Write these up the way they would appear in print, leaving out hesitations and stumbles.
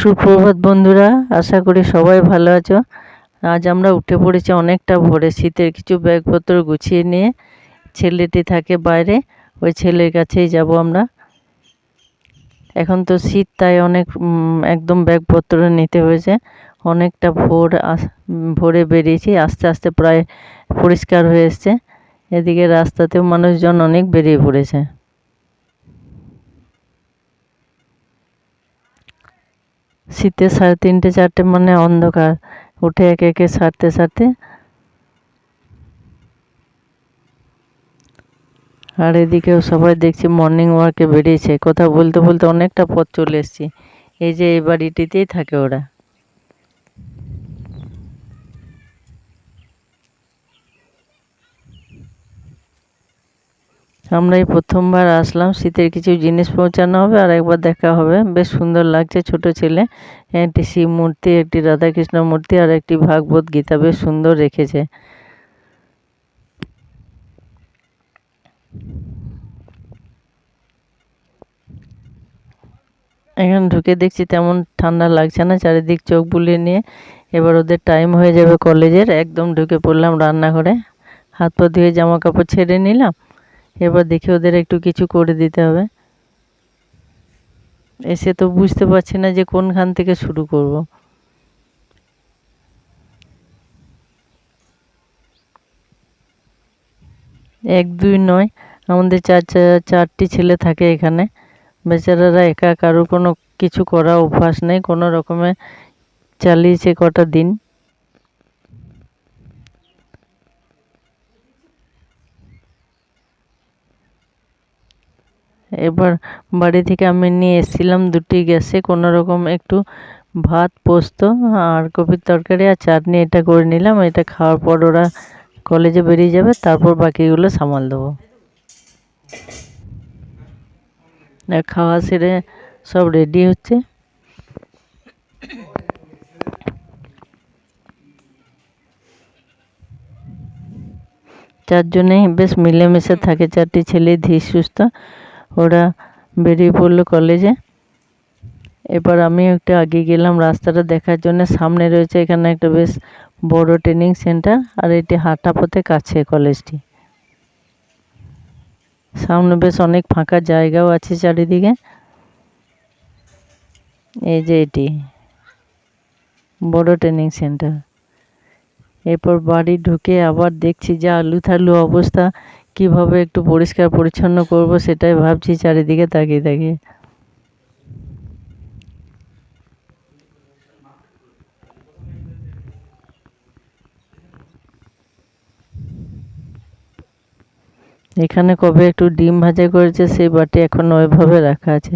সুপ্রভাত বন্ধুরা, আশা করি সবাই ভালো আছো। আজ আমরা উঠে পড়েছি অনেকটা ভোরে, শীতের কিছু ব্যাগপত্র গুছিয়ে নিয়ে। ছেলেটি থাকে বাইরে, ওই ছেলের কাছেই যাব আমরা। এখন তো শীত, তাই অনেক একদম ব্যাগপত্র নিতে হয়েছে। অনেকটা ভোরে বেরিয়েছি, আস্তে আস্তে প্রায় পরিষ্কার হয়ে এসছে। এদিকে রাস্তাতেও মানুষজন অনেক বেরিয়ে পড়েছে। শীতে 3:30-4টে মানে অন্ধকার, উঠে একে একে সারতে সারতে। আর এদিকেও সবাই দেখছি মর্নিং ওয়াকে বেরিয়েছে। কথা বলতে বলতে অনেকটা পথ চলে এসেছি। এই যে এই বাড়িটিতেই থাকে ওরা। আমরা এই প্রথমবার আসলাম, শীতের কিছু জিনিস পৌঁছানো হবে আর একবার দেখা হবে। বেশ সুন্দর লাগছে। ছোট ছেলে, একটি শিব মূর্তি, একটি রাধাকৃষ্ণ মূর্তি আর একটি ভাগবত গীতা বেশ সুন্দর রেখেছে। এখন ঢুকে দেখছি তেমন ঠান্ডা লাগছে না, চারিদিক চোখ বুলিয়ে নিয়ে। এবার ওদের টাইম হয়ে যাবে কলেজের। একদম ঢুকে পড়লাম রান্নাঘরে, হাত পা ধুয়ে জামা কাপড় ছেড়ে নিলাম। এবার দেখি ওদের একটু কিছু করে দিতে হবে। এসে তো বুঝতে পারছি না যে কোনখান থেকে শুরু করব। এক দুই নয়, আমাদের চারটি ছেলে থাকে এখানে। বেচারারা একা, কারোর কোনো কিছু করা অভ্যাস নেই, কোনো রকমে চালিয়েছে কটা দিন। এবার বাড়ি থেকে আমি নিয়ে এসেছিলাম দুটি গ্যাসে কোনো রকম একটু ভাত, পোস্ত আর কপির তরকারি আর চাটনি, এটা করে নিলাম। এটা খাওয়ার পর ওরা কলেজে বেরিয়ে যাবে, তারপর বাকিগুলো সামাল দেবো। খাওয়া সেরে সব রেডি হচ্ছে। চারজনেই বেশ মিলেমিশে থাকে, চারটি ছেলে ধীর সুস্থ। ওরা বেরিয়ে পড়লো কলেজে। এবার আমি একটু আগে গেলাম রাস্তাটা দেখার জন্য। সামনে রয়েছে এখানে একটা বেশ বড় ট্রেনিং সেন্টার, আর এটি হাঁটা পথে কাছে কলেজটি। সামনে বেশ অনেক ফাঁকা জায়গাও আছে চারিদিকে। এই যে এটি বড় ট্রেনিং সেন্টার। এরপর বাড়ি ঢুকে আবার দেখছি যে আলুথালু অবস্থা, কিভাবে একটু পরিষ্কার পরিচ্ছন্ন করব সেটাই ভাবছি চারিদিকে তাকিয়ে তাকিয়ে। এখানে কবে একটু ডিম ভাজা করেছে, সেই বাটি এখনো ওইভাবে রাখা আছে।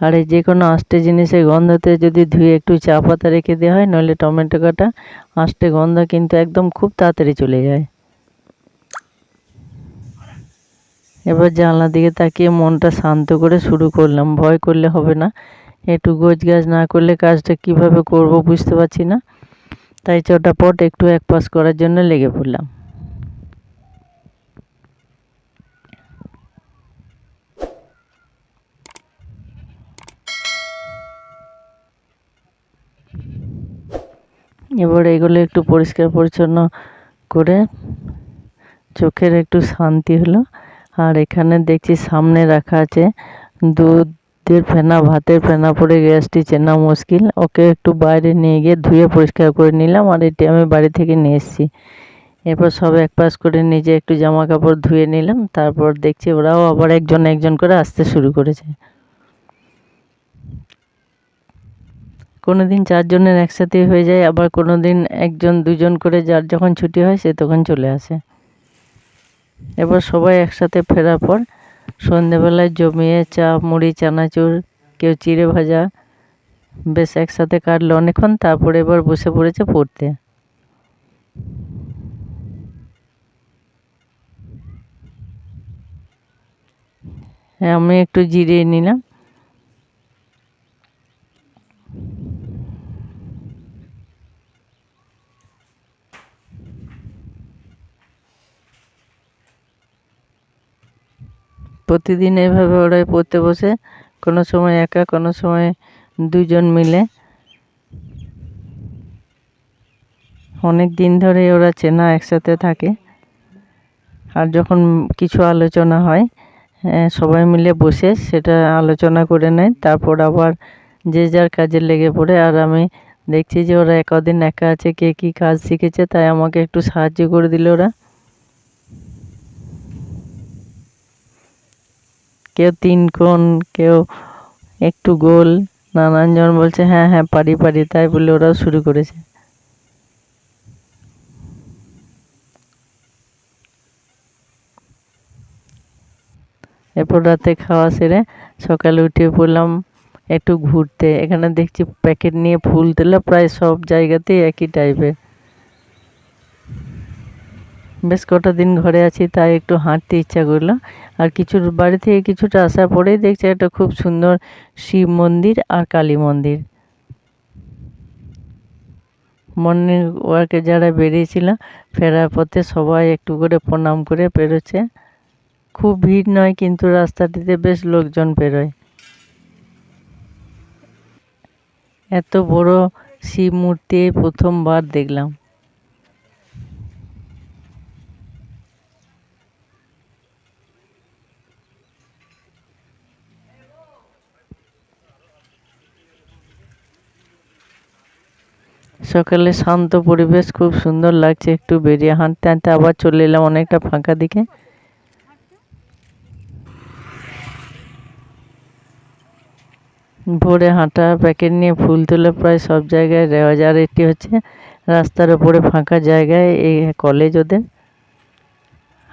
আর এই যে কোনো আষ্টে জিনিসের গন্ধতে যদি ধুয়ে একটু চা পাতা রেখে দেওয়া হয়, নইলে টমেটো কাটা, আষ্টে গন্ধ কিন্তু একদম খুব তাড়াতাড়ি চলে যায়। এবার জানলার দিকে তাকিয়ে মনটা শান্ত করে শুরু করলাম। ভয় করলে হবে না, একটু গোছগাছ না করলে কাজটা কিভাবে করব বুঝতে পারছি না। তাই চটাপট একটু এক পাশ করার জন্য লেগে পড়লাম। এবার এগুলো একটু পরিষ্কার পরিচ্ছন্ন করে চোখের একটু শান্তি হলো। আর এখানে দেখছি সামনে রাখা আছে দুধের ফেনা, ভাতের ফেনা পড়ে গ্যাসটি চেনা মুশকিল। ওকে একটু বাইরে নিয়ে গিয়ে ধুয়ে পরিষ্কার করে নিলাম, আর এটি আমি বাড়ি থেকে নিয়ে এসেছি। এরপর সব এক পাশ করে নিজে একটু জামা কাপড় ধুয়ে নিলাম। তারপর দেখছি ওরাও আবার একজন একজন করে আসতে শুরু করেছে। কোনো দিন চারজনের একসাথে হয়ে যায়, আবার কোনো দিন একজন দুজন করে, যার যখন ছুটি হয় সে তখন চলে আসে। এবার সবাই একসাথে ফেরার পর সন্ধেবেলায় জমিয়ে চা, মুড়ি, চানাচুর, কেউ চিড়ে ভাজা বেশ একসাথে কাটলো অনেকক্ষণ। তারপরে এবার বসে পড়েছে পড়তে। আমি একটু জিরিয়ে নিলাম। প্রতিদিন এভাবে ওরাই পড়তে বসে, কোনো সময় একা, কোনো সময় দুজন মিলে। অনেক দিন ধরে ওরা চেনা, একসাথে থাকে। আর যখন কিছু আলোচনা হয় সবাই মিলে বসে সেটা আলোচনা করে নেয়, তারপর আবার যে যার কাজে লেগে পড়ে। আর আমি দেখছি যে ওরা কদিন একা আছে, কে কী কাজ শিখেছে, তাই আমাকে একটু সাহায্য করে দিল ওরা। কেউ 3 কোণ, কেউ একটু গোল, নানান জন বলছে হ্যাঁ হ্যাঁ পারি পারি, তাই বলে ওরাও শুরু করেছে। এরপর রাতে খাওয়া সেরে সকালে উঠে পড়লাম একটু ঘুরতে। এখানে দেখছি প্যাকেট নিয়ে ফুল তোলা প্রায় সব জায়গাতেই একই টাইপের। বেশ কটা দিন ঘরে আছি, তাই একটু হাঁটতে ইচ্ছা করলো। আর কিছু বাড়ি থেকে কিছুটা আসার পরেই দেখছি একটা খুব সুন্দর শিব মন্দির আর কালী মন্দির। মর্নিং ওয়ার্কে যারা বেরিয়েছিল ফেরার পথে সবাই একটু করে প্রণাম করে বেরোচ্ছে। খুব ভিড় নয়, কিন্তু রাস্তাটিতে বেশ লোকজন বেরোয়। এত বড় শিব মূর্তি প্রথমবার দেখলাম। সকালে শান্ত পরিবেশ, খুব সুন্দর লাগছে। একটু বেরিয়ে হাঁটতে হাঁটতে আবার চলে এলাম অনেকটা ফাঁকা দিকে। ভোরে হাঁটা, প্যাকেট নিয়ে ফুল তোলা প্রায় সব জায়গায় রেওয়াজ। আর এটি হচ্ছে রাস্তার ওপরে ফাঁকা জায়গায় এই কলেজ ওদের।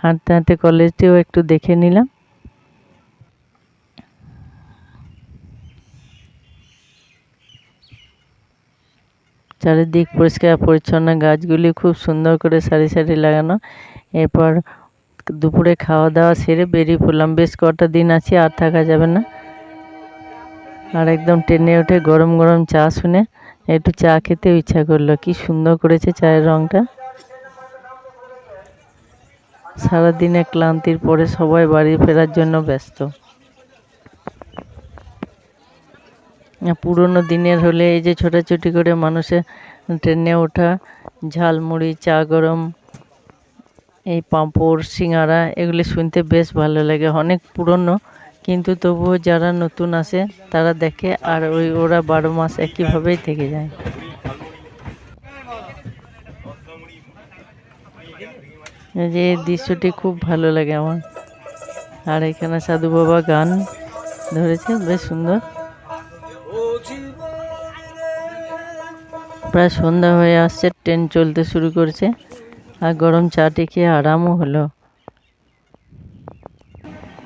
হাঁটতে হাঁটতে কলেজটিও একটু দেখে নিলাম। চারিদিক পরিষ্কার পরিচ্ছন্ন, গাছগুলি খুব সুন্দর করে সারি সারি লাগানো। এরপর দুপুরে খাওয়া দাওয়া সেরে বেরিয়ে পড়লাম। বেশ কটা দিন আছি, আর থাকা যাবে না। আর একদম ট্রেনে উঠে গরম গরম চা শুনে একটু চা খেতেও ইচ্ছা করলো। কি সুন্দর করেছে চায়ের রঙটা। সারাদিনের ক্লান্তির পরে সবাই বাড়ি ফেরার জন্য ব্যস্ত। পুরোনো দিনের হলে এই যে ছোটাছুটি করে মানুষের ট্রেনে ওঠা, ঝালমুড়ি, চা গরম, এই পাঁপড়, সিঙ্গারা, এগুলি শুনতে বেশ ভালো লাগে। অনেক পুরনো, কিন্তু তবুও যারা নতুন আসে তারা দেখে, আর ওরা 12 মাস একইভাবেই থেকে যায়। এই যে দৃশ্যটি খুব ভালো লাগে আমার। আর এখানে সাধু বাবা গান ধরেছে, বেশ সুন্দর। প্রায় সন্ধ্যা হয়ে আসছে, ট্রেন চলতে শুরু করেছে। আর গরম চাটি খেয়ে আরামও হলো।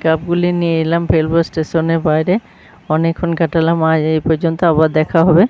কাপগুলি নিয়ে এলাম, ফেলবো স্টেশনের বাইরে। অনেকক্ষণ কাটালাম আজ এই পর্যন্ত, আবার দেখা হবে।